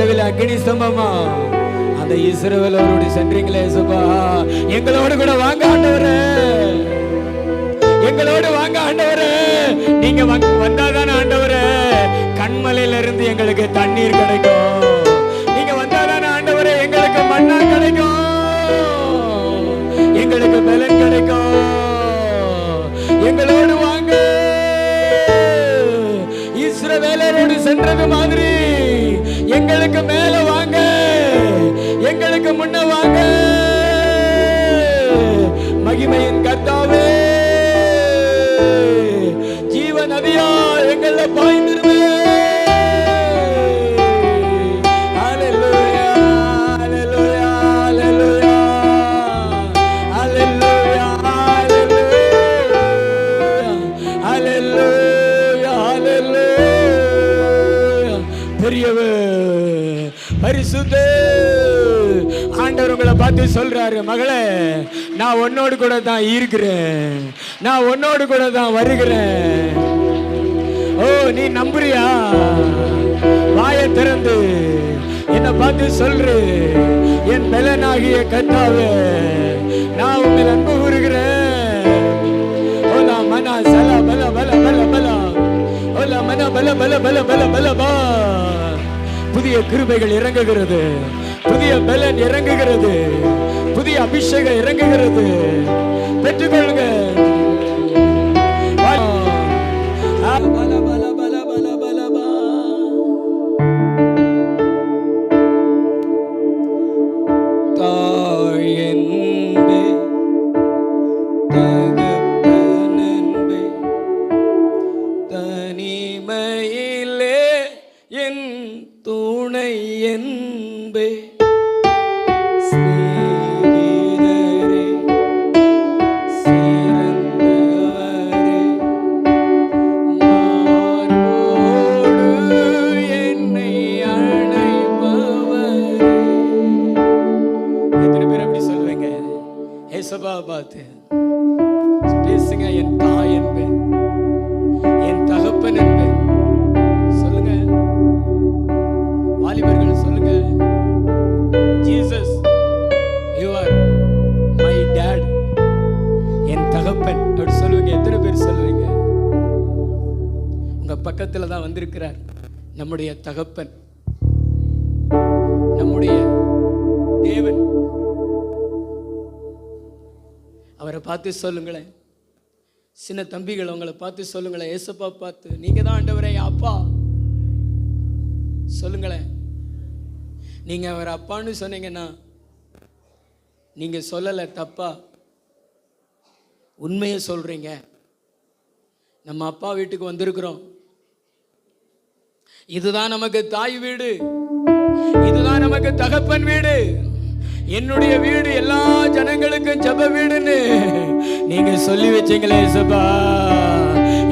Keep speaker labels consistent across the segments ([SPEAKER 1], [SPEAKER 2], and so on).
[SPEAKER 1] இரவில் அக்னி ஸ்தம்பமா அந்த இஸ்ரவேலோடு சென்றீங்களே இயேசுப்பா, எங்களோடு கூட வாங்க ஆண்டவரே, எங்களோடு வாங்க ஆண்டவரே. நீங்க வந்தாதானே ஆண்டவரே கண்மலையில இருந்து எங்களுக்கு தண்ணீர் கிடைக்கும். நீங்க வந்தாதானே ஆண்டவரே எங்களுக்கு மண்ணா கிடைக்கும், எங்களுக்கு பலன் கிடைக்கும். எங்களோடு வாங்க. இஸ்ரவேலரோடு சென்றது மாதிரி எங்களுக்கு மேல வாங்க, எங்களுக்கு முன்ன வாங்க. மகிமையின் கர்த்தாவே, ஜீவ நதியா எங்களை பாய்ந்திருவே. பரிசுத்த ஆண்டவர் உங்களை பார்த்து சொல்றாரு, மகளே நான் உன்னோடு கூட தான் இருக்கிறேன், நான் உன்னோடு கூட தான் வருகிறேன். ஓ நீ நம்புறியா? வாயை திறந்து என்னை பார்த்து சொல்று, என் பலனாகிய கர்த்தாவே நான் உங்கள் அன்பு கூறுகிறேன். ஓலா மனா சலா பல பல பல பல, ஓலா மனா பல பல பல பல பல பா. புதிய கிருபைகள் இறங்குகிறது, புதிய பலன் இறங்குகிறது, புதிய அபிஷேகம் இறங்குகிறது. பெற்றுக்கொள்ளுங்க. பேசுங்க. என் தாய் என்பேன், என் தகப்பன் என்பேன். சொல்லுங்க வாலிபர்கள், சொல்லுங்க Jesus you are my dad, என் தகப்பன் அப்படி சொல்லுவீங்க. எத்தனை பேர் சொல்லுவீங்க? உங்க பக்கத்துல தான் வந்திருக்கிறார் நம்முடைய தகப்பன், நம்முடைய தேவன். அவரை பார்த்து சொல்லுங்களேன். சின்ன தம்பிகள் உங்களை பார்த்து சொல்லுங்களேன், ஏசப்பா பார்த்து, நீங்க தான் ஆண்டவரே அப்பா சொல்லுங்களேன். நீங்க அவர் அப்பான்னு சொன்னீங்கன்னா நீங்க சொல்லலை தப்பா, உண்மையை சொல்றீங்க. நம்ம அப்பா வீட்டுக்கு வந்திருக்கிறோம். இதுதான் நமக்கு தாய் வீடு, இதுதான் நமக்கு தகப்பன் வீடு. என்னுடைய வீடு எல்லா ஜனங்களுக்கும் ஜெப வீடுன்னு நீங்க சொல்லி வச்சீங்களே ஏசப்பா.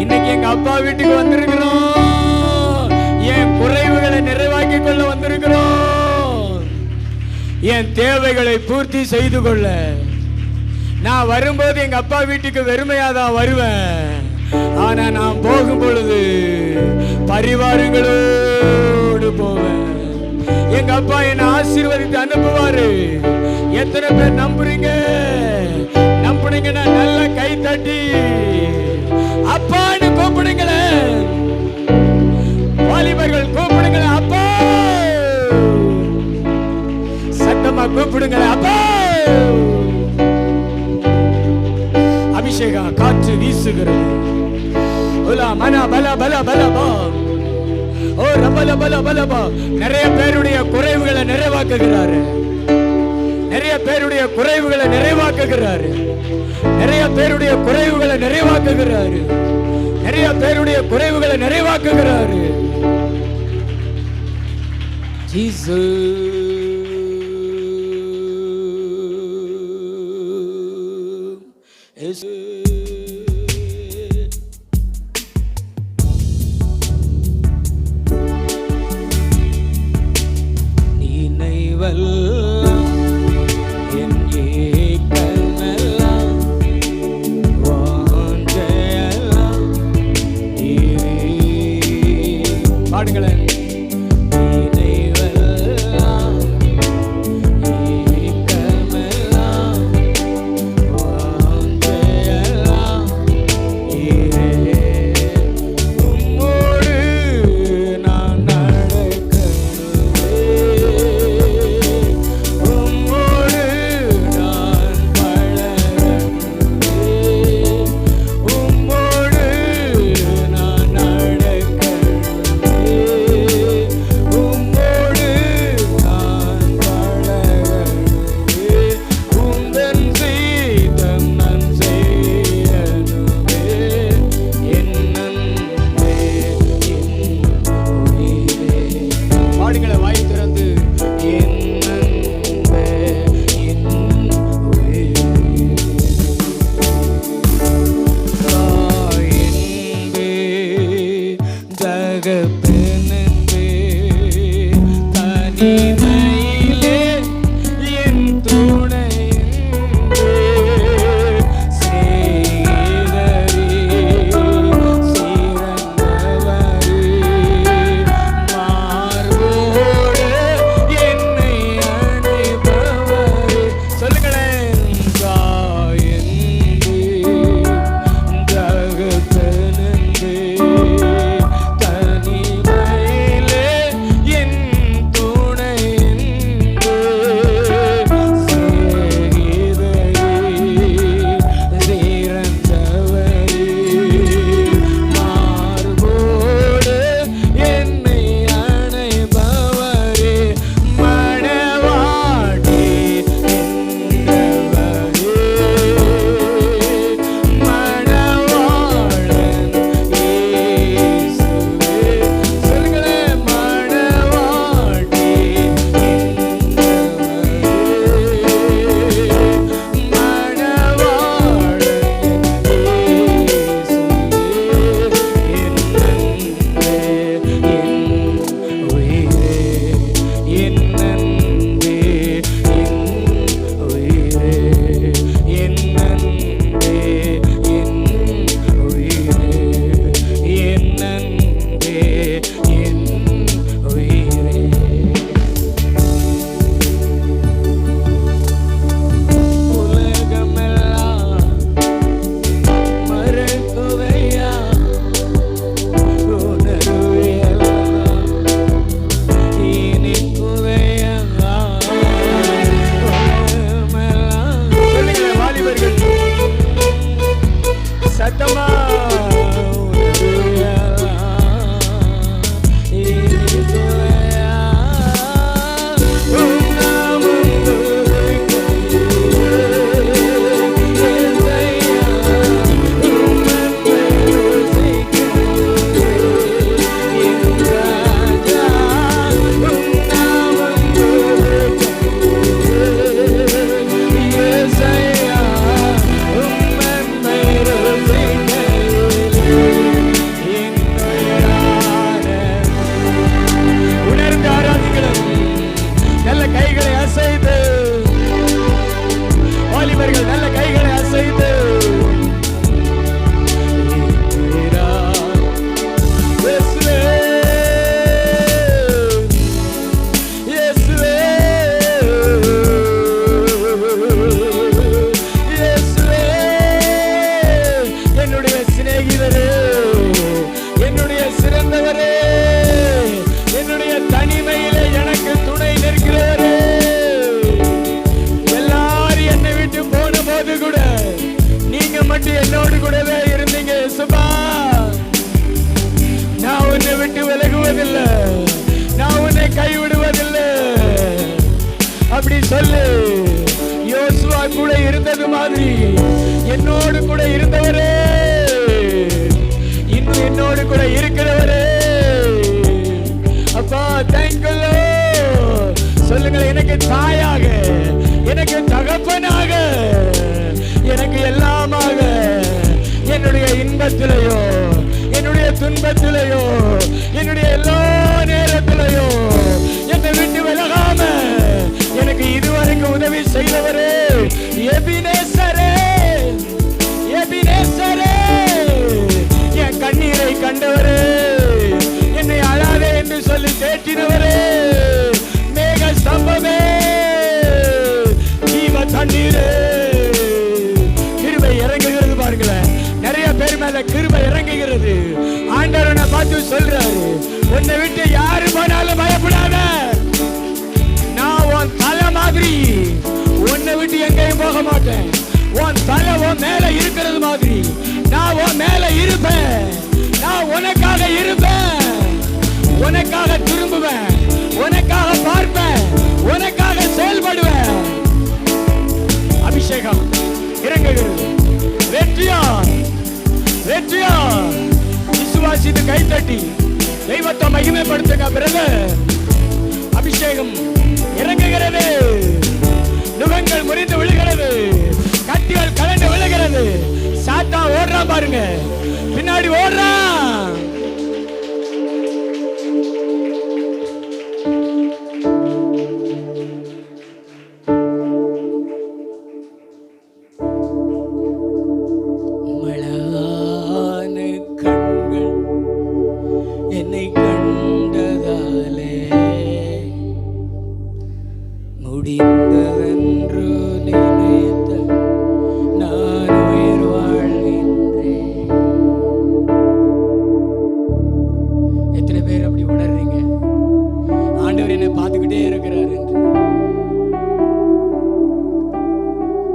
[SPEAKER 1] இன்னைக்கு எங்க அப்பா வீட்டுக்கு வந்திருக்கிறோம். என் குறைவுகளை நிறைவாக்கி கொள்ள வந்திருக்கிறோம். என் தேவைகளை பூர்த்தி செய்து கொள்ள. நான் வரும்போது எங்க அப்பா வீட்டுக்கு வெறுமையாதான் வருவேன். ஆனா நான் போகும் பொழுது பரிவாரங்களோடு போவேன். எங்க அப்பா என்னை ஆசீர்வதித்து அனுப்புவாரு. எத்தனை பேர் நம்புறீங்க? நம்புனீங்கன்னா நல்ல கை தட்டி அப்பான்னு கூப்பிடுங்களேன். வாலிபர்கள் கூப்பிடுங்களேன், அப்பா. சத்தமா கூப்பிடுங்களேன், அப்பா. அபிஷேகம் காற்று வீசுகிறது. ஓலா மனா பல பல பல பா. ஓ ரபல பல பல பா. நிறைய பேருடைய குறைவுகளை நிறைவாக்குகிறாரு. நிறைய பேருடைய குறைவுகளை நிறைவாக்குகிறாரு. நிறைய பேருடைய குறைவுகளை நிறைவாக்குகிறாரு. நிறைய பேருடைய குறைவுகளை நிறைவாக்குகிறாரு. ஜீசஸ் பாடுங்களேன். தனிமையிலே என் துணை
[SPEAKER 2] சொல்லு. யோசுவா கூட இருந்தது மாதிரி என்னோடு கூட இருந்தவரே, இன்னும் என்னோடு கூட இருக்கிறவரே அப்பா தேங்க்யூ. சொல்லுங்கள், எனக்கு தாயாக, எனக்கு தகப்பனாக, எனக்கு எல்லாமாக, என்னுடைய இன்பத்திலேயோ என்னுடைய துன்பத்திலேயோ என்னுடைய எல்லா நேரத்திலேயோ என்னை விட்டு விலகாம எனக்கு இதுவரைக்கும் உதவி செய்தவரே, எபினேசரே, எபினேசரே, என் கண்ணீரை கண்டவரே, என்னை அழாதே என்று சொல்லி தேற்றினவரே, மேக ஸ்தம்பமே, ஜீவ தண்ணீரே, கிருபை இறங்குகிறது பாருங்களேன். நிறைய பேர் மேல கிருபை இறங்குகிறது. ஆண்டவனை பார்த்து சொல்றாரு, உன்னை விட்டு யாரு போனாலும் பயப்படாத, நான் உன் தலை மாதிரி உன்னை விட்டு எங்கேயும் போக மாட்டேன். உன் தலை உன் மேல இருக்கிறது மாதிரி நான் உன் மேல இருப்பேன். நான் உனக்காக இருப்பேன், உனக்காக திரும்புவேன், உனக்காக பார்ப்பேன், உனக்காக செயல்படுவேன். அபிஷேகம் இறங்குகிறது. வெற்றியா வெற்றியா விசுவாசித்து கைத்தட்டி தெய்வத்தை மகிமைப்படுத்துங்க பிரதர். அபிஷேகம் இறங்குகிறது. நுகங்கள் முறிந்து விழுகிறது, கட்டிகள் கலந்து விழுகிறது. சாத்தா ஓடுறான் பாருங்க, பின்னாடி ஓடுறான்.
[SPEAKER 1] முடிந்ததென்று நினைத்த நான் உயிர் வாழ்கின்றேன். எத்தனை பேர் அப்படி உணர்றீங்க? ஆண்டவர் என்னை பார்த்துக்கிட்டே இருக்கிறார் என்று.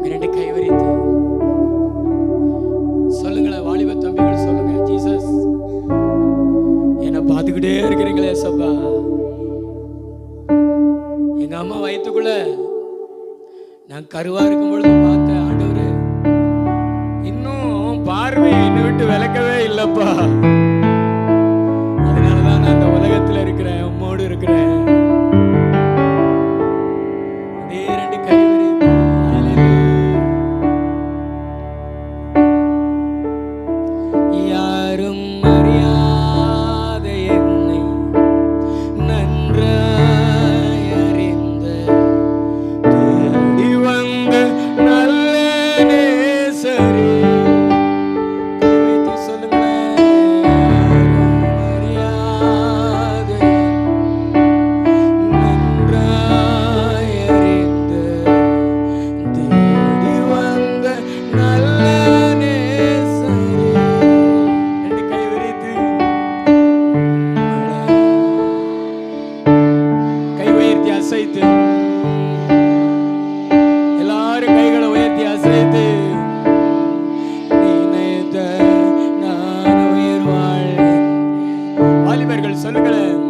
[SPEAKER 1] இரண்டு கை விரித்து சொல்லுங்களேன், வாலிப தம்பிகள் சொல்லுங்க, ஜீசஸ் என்னை பார்த்துக்கிட்டே இருக்கிறீங்களே ஏசப்பா. எங்க அம்மா வயிற்றுக்குள்ள நான் கருவா இருக்கும் பொழுது பார்த்த ஆண்டவரே, இன்னும் பார்வை என்னை விட்டு விலக்கவே இல்லப்பா. அதனாலதான் நான் இந்த உலகத்துல இருக்கிறேன், உம்மோடு இருக்கிறேன். ரெண்டு கை விரித்து யாரும் அறியாத என்னை நன்றாய் அறிந்த தேடி வந்த நல்ல நேசரே. கை வைத்து சொல்லுங்களேன், யாரும் அறியாத நன்றாய் அறிந்த தேடி வந்த நல்ல நேசரே. ரெண்டு கை விரித்து கை உயர்த்தி அசைத்து எல்லாரும் கைகளை உயர்த்தி அசைத்து நினைத்த நான் உயிர் வாழ்கின்றேன். வாலிபர்கள் சொல்லுங்களேன்,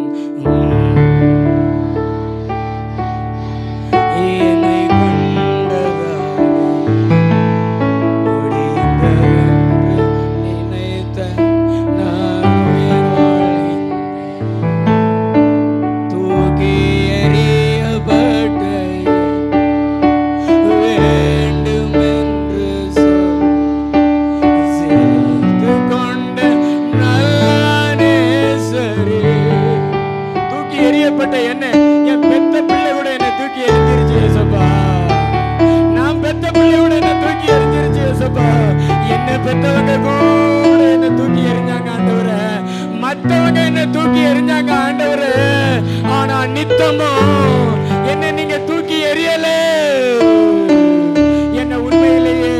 [SPEAKER 1] என்னை கண்டதாலே முடிந்ததென்று நினைத்த நான் உயிர் வாழ்கின்றேன். தூக்கி எறியப்பட்ட வேண்டுமென்று சேர்த்து கொண்ட நல்ல நேசரே. தூக்கி எறியப்பட்ட என்ன, என் பெத்த பிள்ளை கூட என்ன தூக்கி எறிஞ்சிருச்சு ஏசப்பா. நான் பெத்த பிள்ளை கூட என்ன தூக்கி எறிஞ்சிருச்சு ஏசப்பா. என்ன பெத்தவங்க கூட என்ன தூக்கி எறிஞ்சாங்க ஆண்டவரே, மத்தவங்க என்ன தூக்கி எறிஞ்சாங்க ஆண்டவரே. ஆனா நித்தமும் என்ன நீங்க தூக்கி எறியல. என்ன உண்மையிலேயே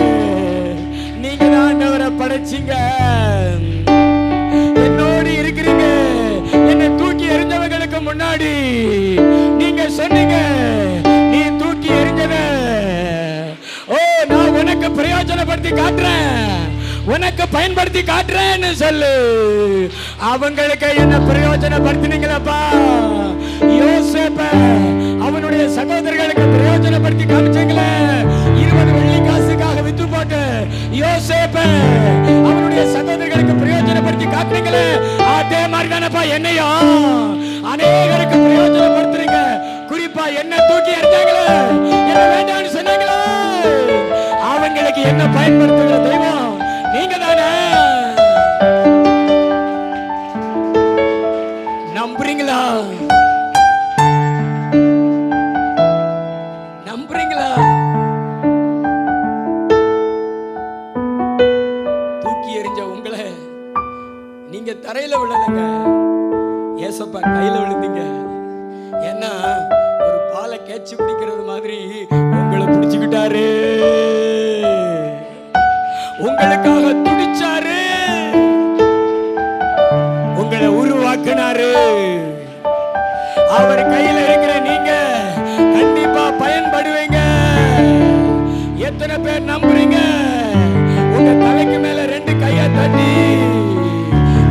[SPEAKER 1] நீங்க தான் ஆண்டவரை படைச்சீங்க, என்னோடு இருக்கிறீங்க. என்னை தூக்கி எறிஞ்சவங்களுக்கு முன்னாடி நீங்க சொன்னீங்க, நீ தூக்கி எறிஞ்சத ஓ நான் உனக்கு பிரயோஜனப்படுத்தி காட்டுறேன், உனக்கு பயன்படுத்தி காட்டுறேன்னு சொல்லு. அவங்களுக்கு என்ன பிரயோஜனப்படுத்தினீங்களப்பா. யோசேப்ப அவனுடைய சகோதரர்களுக்கு பிரயோஜனப்படுத்தி காமிச்சீங்களே. 20 வெள்ளி காசுக்காக வித்து போட்டு யோசேப்ப அவனுடைய சகோதரர்களுக்கு பிரயோஜனப்படுத்தி காட்டுறீங்களே. அதே மாதிரி தானப்பா என்னையும் அநேகருக்கு பிரயோஜனப்படுத்துறீங்க. குறிப்பா என்ன தூக்கி எறிஞ்சாங்களே, என்ன வேண்டாம்னு சொன்னாங்களே, அவங்களுக்கு என்ன பயன்படுத்துகிற தெய்வம் நீங்க தானே. நம்புறீங்களா? நம்புறீங்களா? தூக்கி எறிஞ்ச உங்களை நீங்க தரையில விழலங்க, ஏசப்பா கையில விழுந்தீங்க. ஏன்னா ஒரு பாலை கேட்சி பிடிக்கிறது மாதிரி உங்களை பிடிச்சுக்கிட்டாரு, உங்களுக்காக துடிச்சாரு, உங்களை உருவாக்கினாரு. அவர் கையில இருக்கிற நீங்க கண்டிப்பா பயன்படுவீங்க. எத்தனை பேர் நம்புறீங்க? உங்க தலைக்கு மேல 2 கையை தட்டி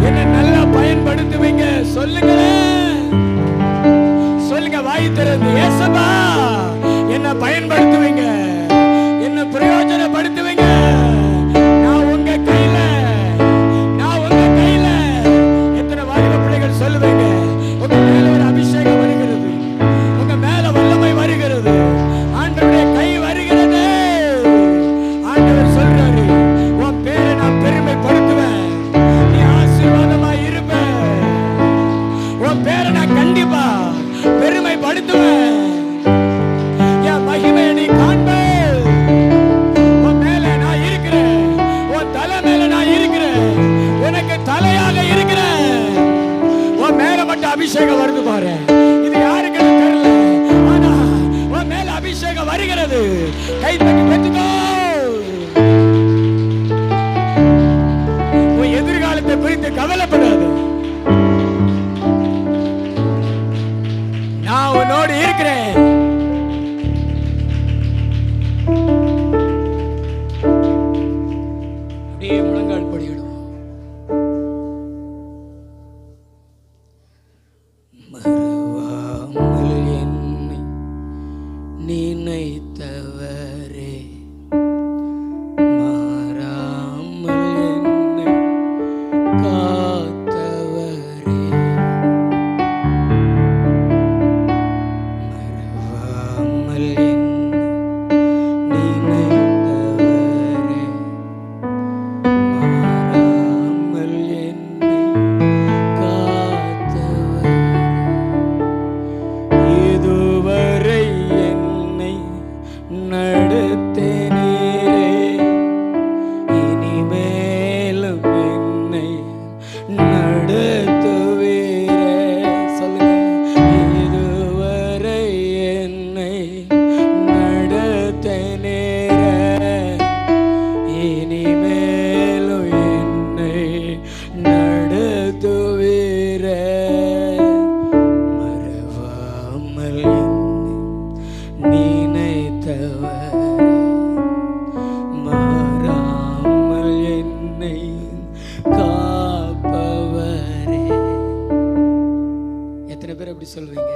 [SPEAKER 1] என்ன நல்லா பயன்படுத்துவீங்க சொல்லுங்களேன். சொல்லுங்க வாய் திறந்து, ஏசப்பா என்ன பயன்படுத்துவீங்க, என்ன பிரயோஜனப்படுத்துவீங்க. நான் உங்க கையில, நான் உங்க கையில. எத்தனை வாலிப பிள்ளைகள் சொல்லுவீங்க, உங்க மேல ஒரு அபிஷேகம் வருகிறது, உங்க மேல வல்லமை வருகிறது, ஆண்டவருடைய கை வருகிறது. ஆண்டவர் சொல்றாரு, உன் பேரை நான் பெருமைப்படுத்துவேன், நீ ஆசீர்வாதமா இருப்ப, உன் பேரை நான் கண்டிப்பா பெருமைப்படுத்துவேன், என் மகிமையை நீ காண்ப. உன் மேல நான் இருக்கிறேன், உன் தலை மேல நான் இருக்கிறேன், உனக்கு தலையாக இருக்கிறேன். அபிஷேகம் வருது பாரு. இது யாருக்கு தெரியல, ஆனா உன் மேல
[SPEAKER 2] இருக்கிறது. கை தட்டி பெற்றுக்கோ. உன் எதிர்காலத்தை குறித்து கவலைப்படாது. நான் உன்னோடு இருக்கிறேன். அப்படியே முழங்கால் படியிடும். மறவாமல் என்னை நினைத்தவரே, மாறாமல் என்னை காத்தவரே, மறவாமல் என்னை நினைத்தவரே, மாறாமல் என்னை காத்தவரே, இதுவரை என்னை நடத்தினீரே, இனிமேலும் என்னை நடத்துவீரே. சொல்லுங்க. இதுவரை என்னை நடத்தினீரே, இனிமேலும் என்னை நடத்துவீரே, மறவாமல் என்னை நினைத்தவரே, மாறாமல் என்னை காப்பவரே. எத்தனை பேர் அப்படி சொல்றீங்க?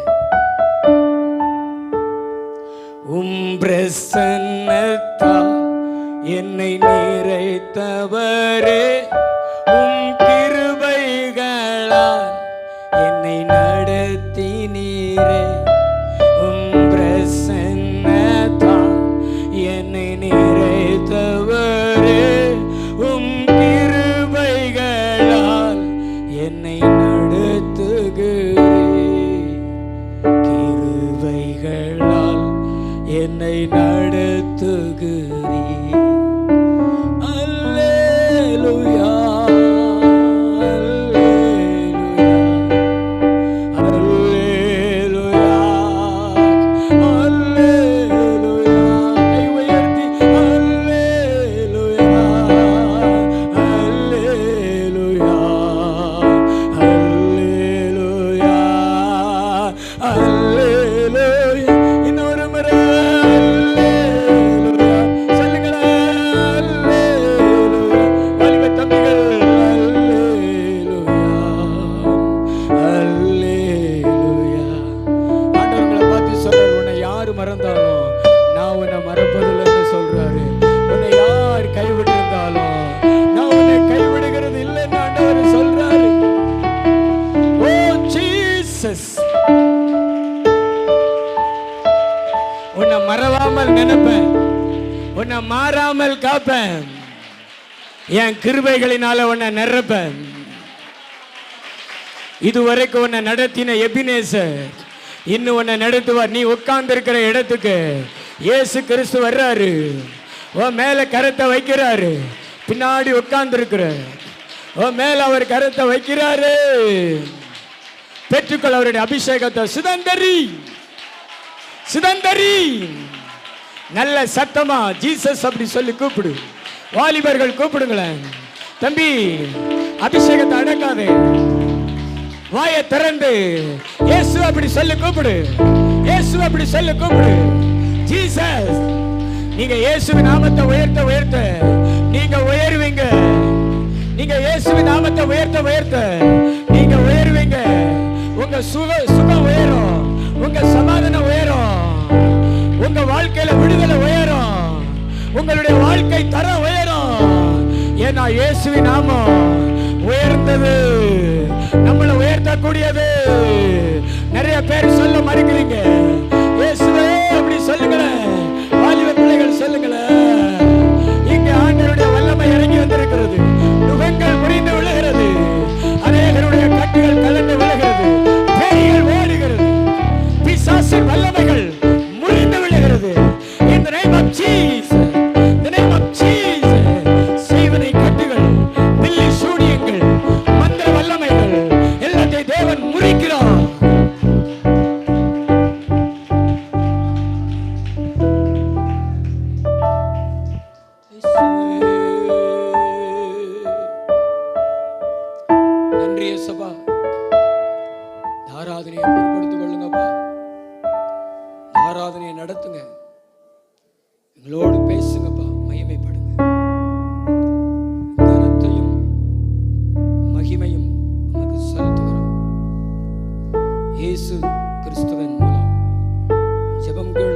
[SPEAKER 2] பிரசன்னத்தால் என்னை நிறைத்தவரே, கிருபைகளால் என்னை நடத்தினீரே, பிரசன்னத்தால் என்னை நிறைத்தவரே, கிருபைகளால் என்னை நடத்துகிறீர், கிருபைகளால் என்னை நடத்துகிறீர். அல்லேலூயா, அல்லேலூயா, அல்லேலூயா. கை உயர்த்தி அல்லேலூயா, அல்லேலூயா, அல்லேலூயா, அல்லேலூயா. இன்னொரு முறை அல்லேலூயா சொல்லுங்களேன். அல்லேலூயா. வாலிப தம்பிகள் அல்லேலூயா, அல்லேலூயா. ஆண்டவர் உங்களை பார்த்து சொல்றாரு, உன்னை யாரு மறந்தாலும் நான் உன்னை மறப்பதில்லைன்னு சொல்றாரு. உன்னை யார் கைவிட்டிருந்தாலும் நான் உன்னை கைவிடுகிறது இல்லைன்னு ஆண்டவர் சொல்றாரு. ஓ ஜீசஸ், உன்னை மறவாமல் நினைப்பேன், உன்னை மாறாமல் காப்பேன், என் கிருபைகளினால உன்னை நிரப்பேன். இதுவரைக்கும் உன்னை நடத்தின எபினேசர் இன்னும் உன்னை நடத்துவார். நீ உட்கார்ந்து இருக்கிற இடத்துக்கு இயேசு கிறிஸ்து வர்றாரு, உன் மேல கரத்தை வைக்கிறாரு. பின்னாடி உட்கார்ந்து இருக்கிற உன் மேல அவர் கரத்தை வைக்கிறாரு. பெற்றுக்கொள் அவருடைய அபிஷேகத்தை. சுதந்தரி, சுதந்தரி. நல்ல சத்தமா ஜீசஸ் அப்படி சொல்லி கூப்பிடு. வாலிபர்கள் கூப்பிடுங்களேன். தம்பி, அபிஷேகத்தை அடக்காதே, வாயை திறந்து இயேசு அப்படி சொல்லி கூப்பிடு. இயேசு அப்படி சொல்லி கூப்பிடு. ஜீசஸ். நீங்க இயேசுவின் நாமத்தை உயர்த்த உயர்த்த நீங்க உயர்வீங்க. நீங்க இயேசுவின் நாமத்தை உயர்த்த உயர்த்த நீங்க உயர்வீங்க. உங்க சுகம் உயரும், உங்க சமாதானம் உயரும், உங்க வாழ்க்கையில விடுதலை உயரும், உங்களுடைய வாழ்க்கை தரம் உயரும். ஏன்னா இயேசுவின் நாமம் உயர்ந்தது, நம்மளை உயர்த்தக்கூடியது. நிறைய பேர் சொல்ல மறுக்கிறீங்க. இயேசுவே அப்படி சொல்லுங்களேன். வாலிப பிள்ளைகள் சொல்லுங்களேன். இங்க ஆண்டவருடைய வல்லமை இறங்கி வந்திருக்கிறது. நுகங்கள் முறிந்து விழுகிறது, அநேகருடைய கட்டுகள் கலந்து விழுகிறது, பேய்கள் ஓடுகிறது, பிசாசின் வல்லமைகள் முறிந்து விழுகிறது. In the name of Jesus, the name of Jesus. செய்வனை கட்டுகள், பில்லி சூனியங்கள், மந்திர வல்லமைகள் எல்லாத்தையும் தேவன் முறிக்கிறார்.
[SPEAKER 1] ஆராதனையை நடத்துங்க, எங்களோடு பேசுங்கப்பா, மகிமைப்படுங்க. கனத்தையும் மகிமையும் உமக்கு செலுத்துகிறோம். இயேசு கிறிஸ்துவின் மூலம் ஜெபங்கள்